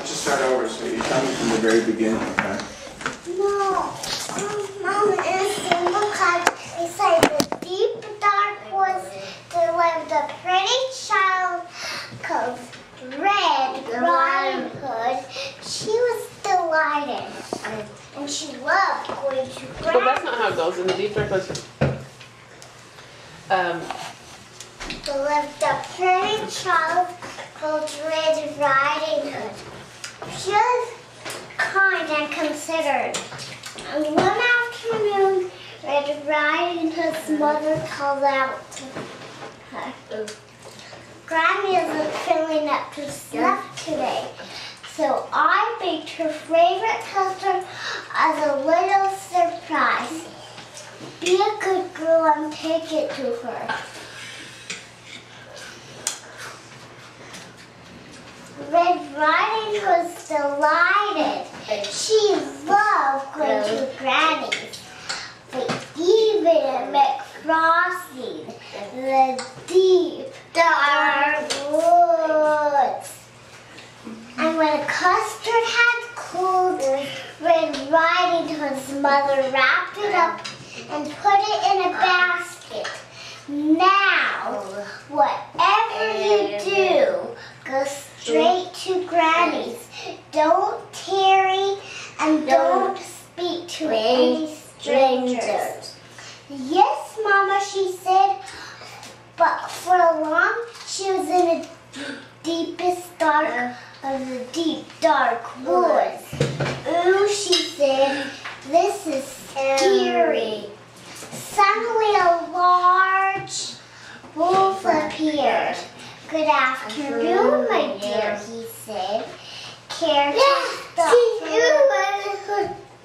don't you start over, sweetie? Tell me from the very beginning, okay? No. Mom, it looks like it's like the deep dark woods. There lived a pretty child called Red Riding Hood. She was delighted, and she loved going to But that's not how it goes in the deep dark woods. There lived a pretty child called Red Riding Hood. She was kind and considerate. And one afternoon, Red Riding Hood's mother called out to her. Granny isn't feeling up to snuff today, so I baked her favorite custard as a little surprise. Be a good girl and take it to her. Red Riding Hood was delighted. She loved going to Granny's. But even at McFrosty, the deep, dark woods. And when custard had cooled, Red Riding Hood's mother wrapped it up and put it in a basket. Now, whatever you do, go straight to Granny's. Don't tarry and don't speak to any strangers. Yes, Mama, she said, but for long she was in the deepest dark of the deep dark woods. Ooh, she said, this is scary. Suddenly a large wolf appeared. Good afternoon, my dear, he said. Care to stop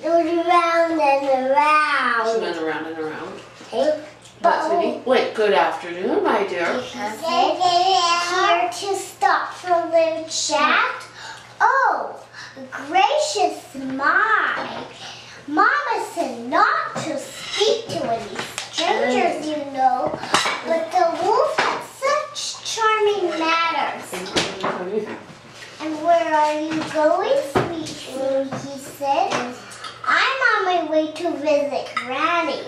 around and around. She went around and around. Hey, But, sweetie, wait, good afternoon, my dear. He said, here to stop for a little chat. Oh, gracious my. Mama said not to speak to any strangers, you know, but the wolf had such charming manners. And where are you going, sweetie? He said. I'm on my way to visit Granny,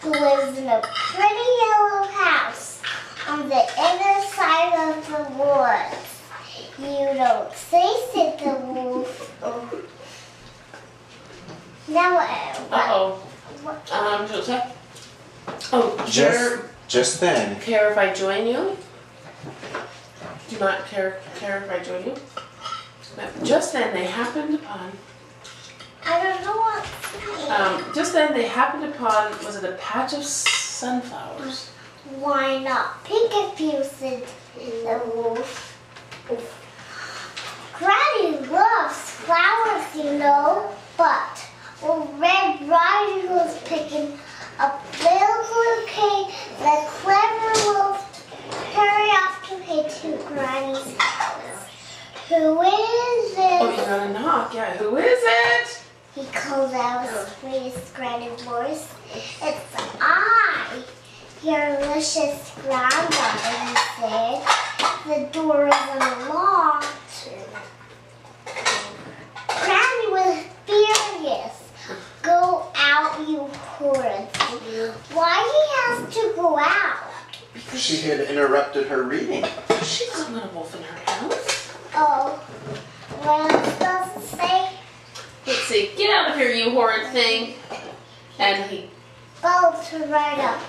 who lives in a pretty yellow house on the inner side of the woods. You don't say, said the wolf. Oh. Now what? Joseph? Oh, Just then. Care if I join you? Do not care if I join you? Just then they happened upon... I don't know what. Just then they happened upon, was it a patch of sunflowers? Why not pick a few, said the wolf. Granny loves flowers, you know, but Red Riding Hood was picking a little bouquet. The clever wolf hurried off to head to Granny's house. Who is it? Oh, you got a knock. Yeah, who is it? He called out his sweetest granny voice. It's I, your delicious granddaughter, he said. The door is unlocked. Granny was furious. Go out, you horrid. Why he has to go out? Because she had interrupted her reading. She's not a wolf in her house. Oh, what else does it say? Let's see. Get out of here, you horrid thing. And he... Bulbs right up.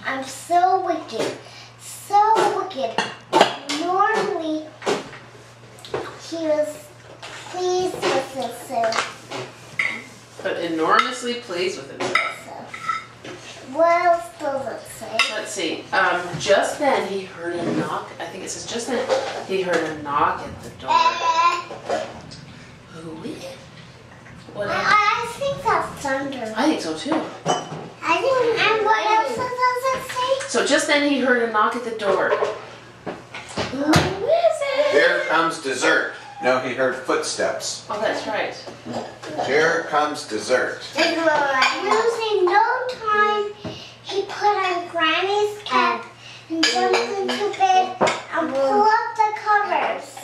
I'm so wicked. So wicked. Normally, he was pleased with himself. But enormously pleased with himself. What else does it say? Let's see. Just then he heard a knock. I think it says just then he heard a knock at the door. Who is it? What else? I think that's thunder. I think so too. And what else does it say? So just then he heard a knock at the door. Who is it? Here comes dessert. No, he heard footsteps. Oh, that's right. Here comes dessert. Losing no time, he put on Granny's cap and jumped into bed and pulled up the covers.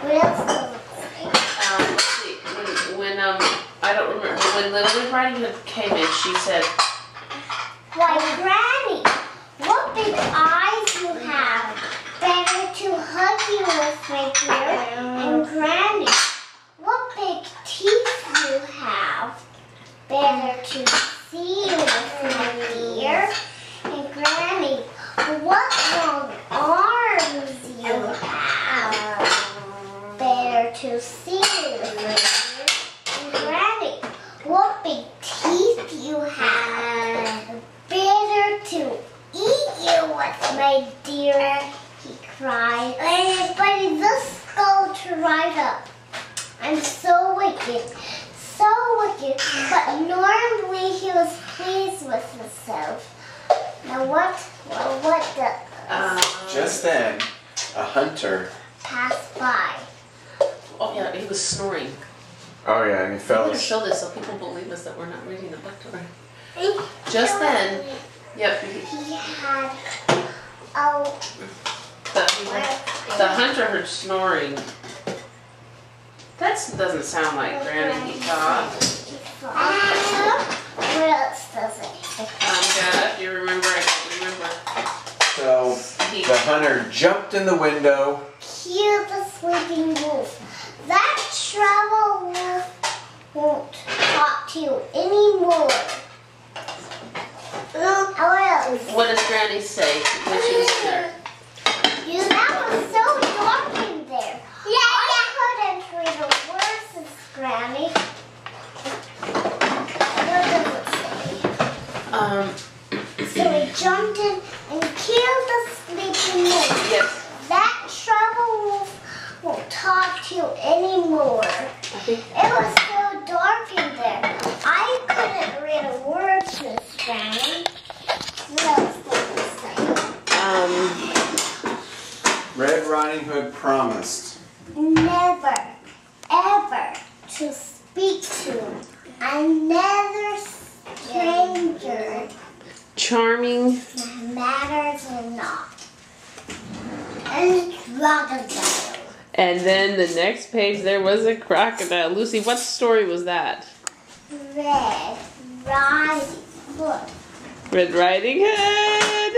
What else does it say? Let's see. When I don't remember when Little Red Riding Hood came in, she said, Why, Granny, what big eyes you have. Better to hug you with, my dear. And Granny, what big teeth you have. Better to see you with, my dear. And Granny, what long arms you have. Better to see you with, my dear. And Granny, what big teeth you have. Better to eat you with, my dear, he cried. But he just go to ride up. I'm so wicked, but normally he was pleased with himself. Now what the Just then, a hunter. passed by? oh yeah, he was snoring. Oh yeah, and he I'm fell going to asleep. show this so people believe us that we're not reading the book to her. Just then, yep, He had the hunter heard snoring. That doesn't sound like Granny, he thought. What else does it say? Dad, if you remember, I don't remember. So the hunter jumped in the window. Here's the sleeping wolf. That trouble wolf won't talk to you anymore. What else? What does Granny say when she was in there? That was so dark in there. I couldn't read the words, Granny. What does it say? So he jumped in and killed the sleeping wolf. Yes, That trouble wolf won't talk to you anymore. I think. It was so dark in there. I couldn't read a word, Miss Granny. What else does it say? Red Riding Hood promised. Never, ever to speak to another stranger, Charming. matters or not. And crocodile. And then the next page there was a crocodile. Lucy, what story was that? Red Riding Hood. Red Riding Hood.